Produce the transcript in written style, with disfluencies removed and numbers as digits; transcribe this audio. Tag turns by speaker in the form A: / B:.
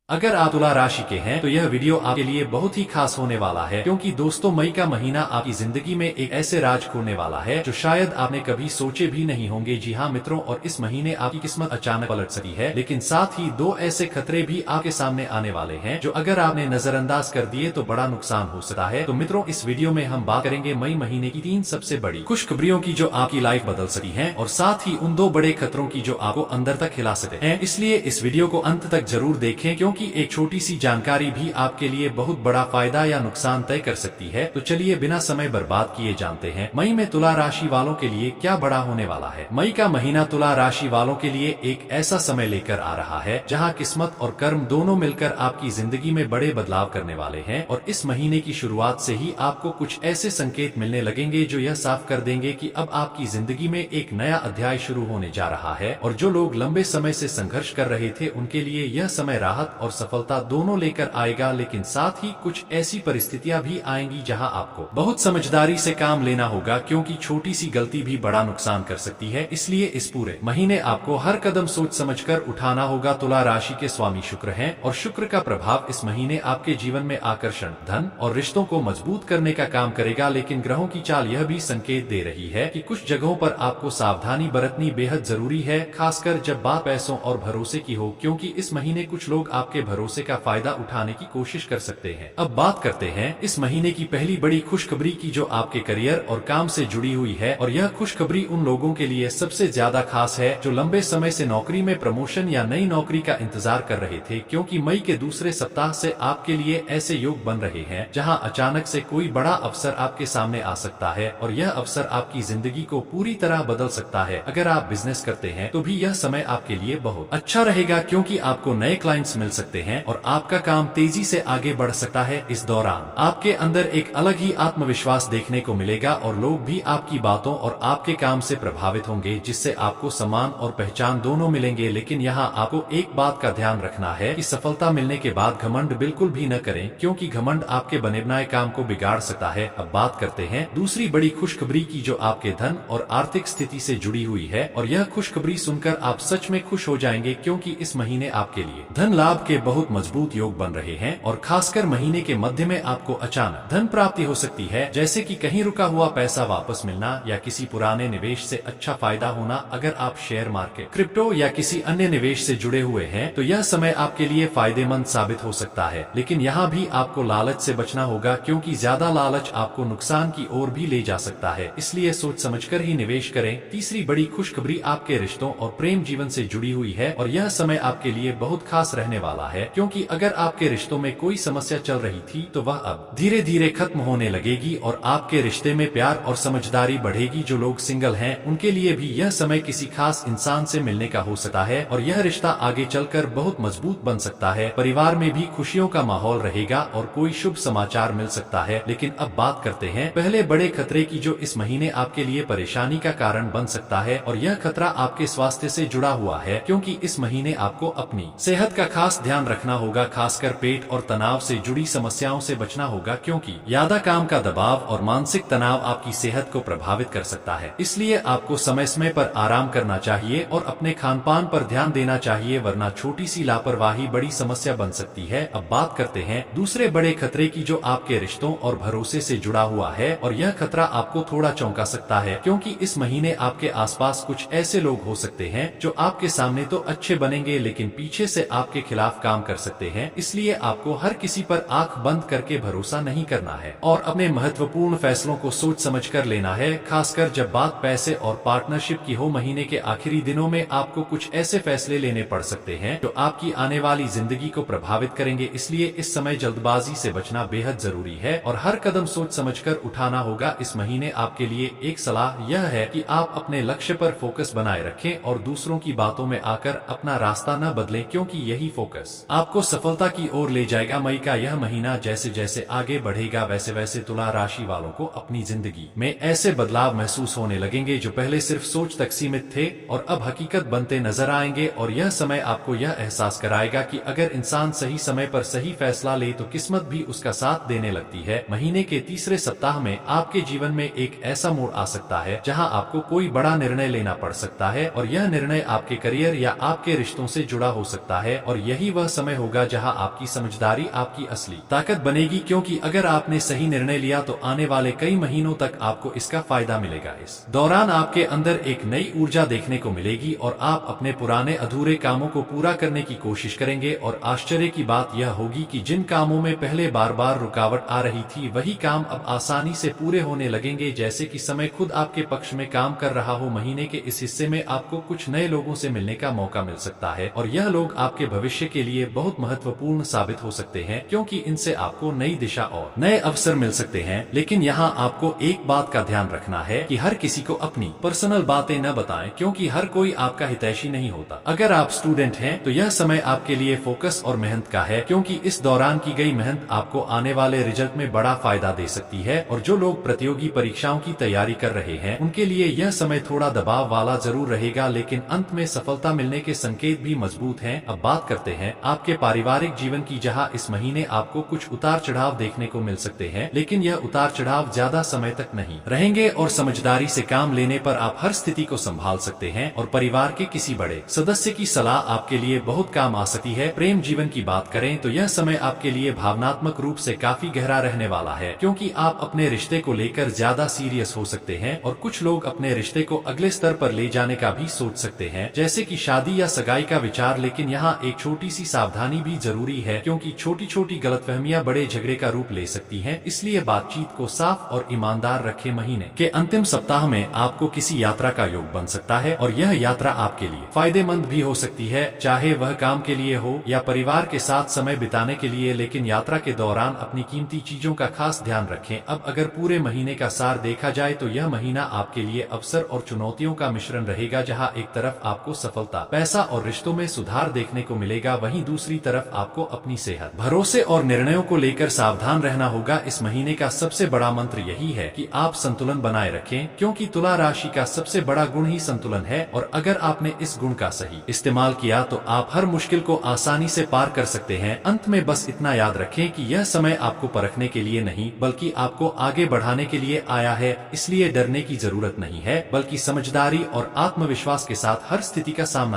A: अगर आप तुला राशि के हैं तो यह वीडियो आपके लिए बहुत ही खास होने वाला है, क्योंकि दोस्तों मई का महीना आपकी जिंदगी में एक ऐसे राज खोलने वाला है जो शायद आपने कभी सोचे भी नहीं होंगे। जी हाँ मित्रों, और इस महीने आपकी किस्मत अचानक पलट सकती है, लेकिन साथ ही दो ऐसे खतरे भी आपके सामने आने वाले हैं जो अगर आपने नजरअंदाज कर दिए तो बड़ा नुकसान हो सकता है। तो मित्रों, इस वीडियो में हम बात करेंगे मई महीने की 3 सबसे बड़ी खुशखबरियों की जो आपकी लाइफ बदल सकती है, और साथ ही उन 2 बड़े खतरों की जो आपको अंदर तक हिला सकते हैं। इसलिए इस वीडियो को अंत तक जरूर देखें, क्योंकि एक छोटी सी जानकारी भी आपके लिए बहुत बड़ा फायदा या नुकसान तय कर सकती है। तो चलिए बिना समय बर्बाद किए जानते हैं मई में तुला राशि वालों के लिए क्या बड़ा होने वाला है। मई का महीना तुला राशि वालों के लिए एक ऐसा समय लेकर आ रहा है जहां किस्मत और कर्म दोनों मिलकर आपकी जिंदगी में बड़े बदलाव करने वाले हैं। और इस महीने की शुरुआत से ही आपको कुछ ऐसे संकेत मिलने लगेंगे जो यह साफ कर देंगे कि अब आपकी जिंदगी में एक नया अध्याय शुरू होने जा रहा है। और जो लोग लंबे समय से संघर्ष कर रहे थे उनके लिए यह समय राहत और सफलता दोनों लेकर आएगा, लेकिन साथ ही कुछ ऐसी परिस्थितियां भी आएंगी जहां आपको बहुत समझदारी से काम लेना होगा, क्योंकि छोटी सी गलती भी बड़ा नुकसान कर सकती है। इसलिए इस पूरे महीने आपको हर कदम सोच समझकर उठाना होगा। तुला राशि के स्वामी शुक्र हैं, और शुक्र का प्रभाव इस महीने आपके जीवन में आकर्षण, धन और रिश्तों को मजबूत करने का काम करेगा। लेकिन ग्रहों की चाल यह भी संकेत दे रही है कि कुछ जगहों पर आपको सावधानी बरतनी बेहद जरूरी है, खासकर जब बात पैसों और भरोसे की हो, क्योंकि इस महीने कुछ लोग आपके भरोसे का फायदा उठाने की कोशिश कर सकते हैं। अब बात करते हैं इस महीने की पहली बड़ी खुशखबरी की जो आपके करियर और काम से जुड़ी हुई है। और यह खुशखबरी उन लोगों के लिए सबसे ज्यादा खास है जो लंबे समय से नौकरी में प्रमोशन या नई नौकरी का इंतजार कर रहे थे, क्योंकि मई के दूसरे सप्ताह से आपके लिए ऐसे योग बन रहे हैं जहां अचानक से कोई बड़ा अवसर आपके सामने आ सकता है, और यह अवसर आपकी जिंदगी को पूरी तरह बदल सकता है। अगर आप बिजनेस करते हैं तो भी यह समय आपके लिए बहुत अच्छा रहेगा, क्योंकि आपको नए क्लाइंट्स मिल सकते हैं और आपका काम तेजी से आगे बढ़ सकता है। इस दौरान आपके अंदर एक अलग ही आत्मविश्वास देखने को मिलेगा, और लोग भी आपकी बातों और आपके काम से प्रभावित होंगे, जिससे आपको सम्मान और पहचान दोनों मिलेंगे। लेकिन यहाँ आपको एक बात का ध्यान रखना है कि सफलता मिलने के बाद घमंड बिल्कुल भी न करें, क्योंकि घमंड आपके बने बनाए काम को बिगाड़ सकता है। अब बात करते हैं दूसरी बड़ी खुशखबरी की जो आपके धन और आर्थिक स्थिति से जुड़ी हुई है, और यह खुशखबरी सुनकर आप सच में खुश हो जाएंगे, क्योंकि इस महीने आपके लिए धन लाभ के बहुत मजबूत योग बन रहे हैं। और खासकर महीने के मध्य में आपको अचानक धन प्राप्ति हो सकती है, जैसे कि कहीं रुका हुआ पैसा वापस मिलना या किसी पुराने निवेश से अच्छा फायदा होना। अगर आप शेयर मार्केट, क्रिप्टो या किसी अन्य निवेश से जुड़े हुए हैं तो यह समय आपके लिए फायदेमंद साबित हो सकता है। लेकिन यहाँ भी आपको लालच से बचना होगा, क्योंकि ज्यादा लालच आपको नुकसान की ओर भी ले जा सकता है, इसलिए सोच समझकर ही निवेश करें। तीसरी बड़ी खुशखबरी आपके रिश्तों और प्रेम जीवन से जुड़ी हुई है, और यह समय आपके लिए बहुत खास रहने वाला है, क्योंकि अगर आपके रिश्तों में कोई समस्या चल रही थी तो वह अब धीरे धीरे खत्म होने लगेगी, और आपके रिश्ते में प्यार और समझदारी बढ़ेगी। जो लोग सिंगल हैं उनके लिए भी यह समय किसी खास इंसान से मिलने का हो सकता है, और यह रिश्ता आगे चलकर बहुत मजबूत बन सकता है। परिवार में भी खुशियों का माहौल रहेगा और कोई शुभ समाचार मिल सकता है। लेकिन अब बात करते हैं पहले बड़े खतरे की जो इस महीने आपके लिए परेशानी का कारण बन सकता है, और यह खतरा आपके स्वास्थ्य से जुड़ा हुआ है, क्योंकि इस महीने आपको अपनी सेहत का खास ध्यान रखना होगा। खासकर पेट और तनाव से जुड़ी समस्याओं से बचना होगा, क्योंकि ज्यादा काम का दबाव और मानसिक तनाव आपकी सेहत को प्रभावित कर सकता है। इसलिए आपको समय समय पर आराम करना चाहिए और अपने खान पान पर ध्यान देना चाहिए, वरना छोटी सी लापरवाही बड़ी समस्या बन सकती है। अब बात करते हैं दूसरे बड़े खतरे की जो आपके रिश्तों और भरोसे से जुड़ा हुआ है, और यह खतरा आपको थोड़ा चौंका सकता है, क्योंकि इस महीने आपके आसपास कुछ ऐसे लोग हो सकते हैं जो आपके सामने तो अच्छे बनेंगे लेकिन पीछे से आपके खिलाफ काम कर सकते हैं। इसलिए आपको हर किसी पर आंख बंद करके भरोसा नहीं करना है, और अपने महत्वपूर्ण फैसलों को सोच समझकर लेना है, खासकर जब बात पैसे और पार्टनरशिप की हो। महीने के आखिरी दिनों में आपको कुछ ऐसे फैसले लेने पड़ सकते हैं जो आपकी आने वाली जिंदगी को प्रभावित करेंगे, इसलिए इस समय जल्दबाजी से बचना बेहद जरूरी है और हर कदम सोच समझकर उठाना होगा। इस महीने आपके लिए एक सलाह यह है कि आप अपने लक्ष्य पर फोकस बनाए रखें और दूसरों की बातों में आकर अपना रास्ता न बदलें, क्योंकि यही फोकस आपको सफलता की ओर ले जाएगा। मई का यह महीना जैसे जैसे आगे बढ़ेगा वैसे वैसे तुला राशि वालों को अपनी जिंदगी में ऐसे बदलाव महसूस होने लगेंगे जो पहले सिर्फ सोच तक सीमित थे और अब हकीकत बनते नजर आएंगे। और यह समय आपको यह एहसास कराएगा कि अगर इंसान सही समय पर सही फैसला ले तो किस्मत भी उसका साथ देने लगती है। महीने के तीसरे सप्ताह में आपके जीवन में एक ऐसा मोड़ आ सकता है जहां आपको कोई बड़ा निर्णय लेना पड़ सकता है, और यह निर्णय आपके करियर या आपके रिश्तों से जुड़ा हो सकता है। और यही वह समय होगा जहां आपकी समझदारी आपकी असली ताकत बनेगी, क्योंकि अगर आपने सही निर्णय लिया तो आने वाले कई महीनों तक आपको इसका फायदा मिलेगा। इस दौरान आपके अंदर एक नई ऊर्जा देखने को मिलेगी और आप अपने पुराने अधूरे कामों को पूरा करने की कोशिश करेंगे। और आश्चर्य की बात यह होगी कि जिन कामों में पहले बार बार रुकावट आ रही थी, वही काम अब आसानी से पूरे होने लगेंगे, जैसे कि समय खुद आपके पक्ष में काम कर रहा हो। महीने के इस हिस्से में आपको कुछ नए लोगों से मिलने का मौका मिल सकता है और यह लोग आपके भविष्य के लिए बहुत महत्वपूर्ण साबित हो सकते हैं, क्योंकि इनसे आपको नई दिशा और नए अवसर मिल सकते हैं। लेकिन यहाँ आपको एक बात का ध्यान रखना है कि हर किसी को अपनी पर्सनल बातें न बताएं, क्योंकि हर कोई आपका हितैषी नहीं होता। अगर आप स्टूडेंट हैं तो यह समय आपके लिए फोकस और मेहनत का है, क्योंकि इस दौरान की गई मेहनत आपको आने वाले रिजल्ट में बड़ा फायदा दे सकती है। और जो लोग प्रतियोगी परीक्षाओं की तैयारी कर रहे हैं, उनके लिए यह समय थोड़ा दबाव वाला जरूर रहेगा, लेकिन अंत में सफलता मिलने के संकेत भी मजबूत हैं। अब बात करते हैं आपके पारिवारिक जीवन की, जहां इस महीने आपको कुछ उतार चढ़ाव देखने को मिल सकते हैं, लेकिन यह उतार चढ़ाव ज्यादा समय तक नहीं रहेंगे और समझदारी से काम लेने पर आप हर स्थिति को संभाल सकते हैं। और परिवार के किसी बड़े सदस्य की सलाह आपके लिए बहुत काम आ सकती है। प्रेम जीवन की बात करें तो यह समय आपके लिए भावनात्मक रूप से काफी गहरा रहने वाला है, क्योंकि आप अपने रिश्ते को लेकर ज्यादा सीरियस हो सकते हैं और कुछ लोग अपने रिश्ते को अगले स्तर पर ले जाने का भी सोच सकते हैं, जैसे कि शादी या सगाई का विचार। लेकिन यहाँ एक छोटी सी सावधानी भी जरूरी है, क्योंकि छोटी छोटी गलतफहमियां बड़े झगड़े का रूप ले सकती हैं, इसलिए बातचीत को साफ और ईमानदार रखें। महीने के अंतिम सप्ताह में आपको किसी यात्रा का योग बन सकता है और यह यात्रा आपके लिए फायदेमंद भी हो सकती है, चाहे वह काम के लिए हो या परिवार के साथ समय बिताने के लिए। लेकिन यात्रा के दौरान अपनी कीमती चीजों का खास ध्यान रखें। अब अगर पूरे महीने का सार देखा जाए तो यह महीना आपके लिए अवसर और चुनौतियों का मिश्रण रहेगा, जहां एक तरफ आपको सफलता, पैसा और रिश्तों में सुधार देखने को मिलेगा, वहीं दूसरी तरफ आपको अपनी सेहत, भरोसे और निर्णयों को लेकर सावधान रहना होगा। इस महीने का सबसे बड़ा मंत्र यही है कि आप संतुलन बनाए रखें, क्योंकि तुला राशि का सबसे बड़ा गुण ही संतुलन है। और अगर आपने इस गुण का सही इस्तेमाल किया तो आप हर मुश्किल को आसानी से पार कर सकते हैं। अंत में बस इतना याद रखें कि यह समय आपको परखने के लिए नहीं, बल्कि आपको आगे बढ़ाने के लिए आया है। इसलिए डरने की जरूरत नहीं है, बल्कि समझदारी और आत्मविश्वास के साथ हर स्थिति का सामना